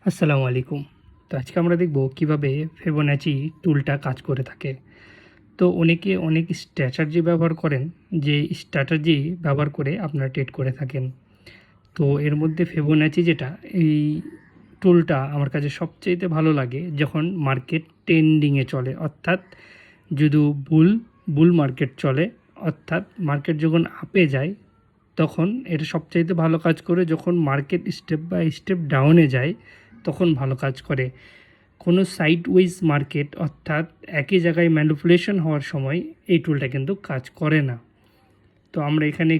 আসসালামু আলাইকুম। তো আজকে আমরা দেখব কিভাবে ফিবোনাচি টুলটা কাজ করে থাকে। তো অনেকে অনেক স্ট্র্যাটেজি ব্যবহার করেন, যে স্ট্র্যাটেজি ব্যবহার করে আপনারা ট্রেড করে থাকেন। তো এর মধ্যে ফিবোনাচি যেটা, এই টুলটা আমার কাছে সবচাইতে ভালো লাগে যখন মার্কেট ট্রেন্ডিংয়ে চলে, অর্থাৎ যদি বুল মার্কেট চলে, অর্থাৎ মার্কেট যখন আপে যায় তখন এটা সবচাইতে ভালো কাজ করে। যখন মার্কেট স্টেপ বাই স্টেপ ডাউনে যায় তখন ভালো কাজ করে। কোনো সাইডওয়েজ মার্কেট অর্থাৎ একই জায়গায় ম্যানিপুলেশন হওয়ার সময় এই টুলটা কিন্তু কাজ করে না। তো আমরা এখানে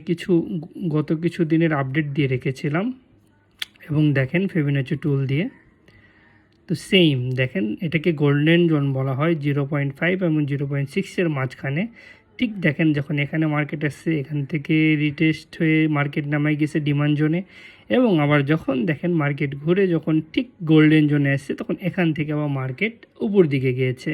গত কিছু দিনের আপডেট দিয়ে রেখেছিলাম এবং দেখেন ফিবোনাচি টুল দিয়ে। তো সেম দেখেন, এটাকে গোল্ডেন জোন বলা হয় 0.5 এবং 0.6-এর মাঝখানে। ঠিক দেখেন, যখন এখানে মার্কেট আসছে এখান থেকে রিটেস্ট হয়ে মার্কেট নামায় গেছে ডিমান্ড জোনে, এবং আবার যখন দেখেন মার্কেট ঘুরে যখন ঠিক গোল্ডেন জোনে আসছে তখন এখান থেকে আবার মার্কেট উপর দিকে গিয়েছে।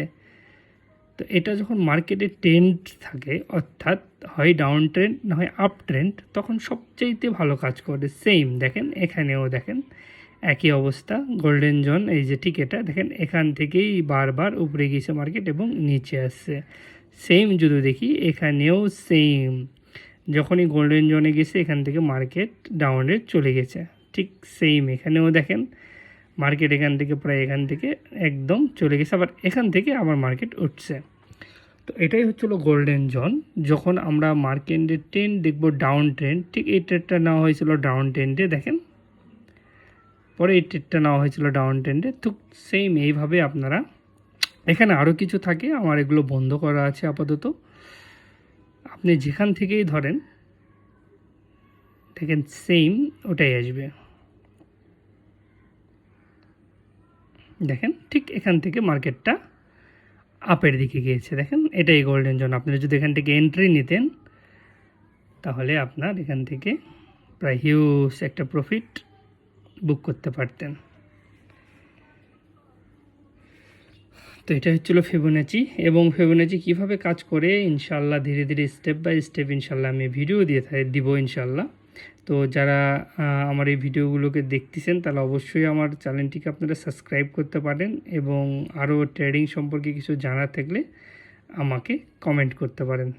তো এটা যখন মার্কেটে ট্রেন্ড থাকে, অর্থাৎ হয় ডাউন ট্রেন্ড না হয় আপ ট্রেন্ড, তখন সবচাইতে ভালো কাজ করে। সেম দেখেন, এখানেও দেখেন একই অবস্থা, গোল্ডেন জোন, এই যে ঠিক এটা দেখেন এখান থেকেই বারবার উপরে গিয়েছে মার্কেট এবং নিচে আসছে। সেম যদি দেখি এখানেও সেম, যখনই গোল্ডেন জোনে গেছে এখান থেকে মার্কেট ডাউনে চলে গেছে। ঠিক সেম এখানেও দেখেন মার্কেট এখান থেকে প্রায় এখান থেকে একদম চলে গেছে, আবার এখান থেকে আবার মার্কেট উঠছে। তো এটাই হচ্ছিল গোল্ডেন জোন। যখন আমরা মার্কেটের ট্রেন্ড দেখব ডাউন ট্রেন্ড, ঠিক এই ট্রেডটা নেওয়া হয়েছিল ডাউন ট্রেন্ডে, দেখেন পরে এই ট্রেডটা নেওয়া হয়েছিল ডাউন ট্রেন্ডে। তো সেম এইভাবে আপনারা, এখানে আরও কিছু থাকে, আমার এগুলো বন্ধ করা আছে আপাতত। আপনি যেখান থেকেই ধরেন দেখেন সেম ওটাই আসবে। দেখেন ঠিক এখান থেকে মার্কেটটা আপের দিকে গিয়েছে, দেখেন এটাই গোল্ডেন জোন। আপনারা যদি এখান থেকে এন্ট্রি নিতেন তাহলে আপনার এখান থেকে প্রায় হিউজ একটা প্রফিট বুক করতে পারতেন। তো এটা হচ্ছিলো ফিবোনাচি, এবং ফিবোনাচি কীভাবে কাজ করে ইনশাল্লাহ ধীরে ধীরে স্টেপ বাই স্টেপ ইনশাল্লাহ আমি ভিডিও দিব ইনশাল্লাহ। তো যারা আমার এই ভিডিওগুলোকে দেখতেছেন তাহলে অবশ্যই আমার চ্যানেলটিকে আপনারা সাবস্ক্রাইব করতে পারেন, এবং আরও ট্রেডিং সম্পর্কে কিছু জানার থাকলে আমাকে কমেন্ট করতে পারেন।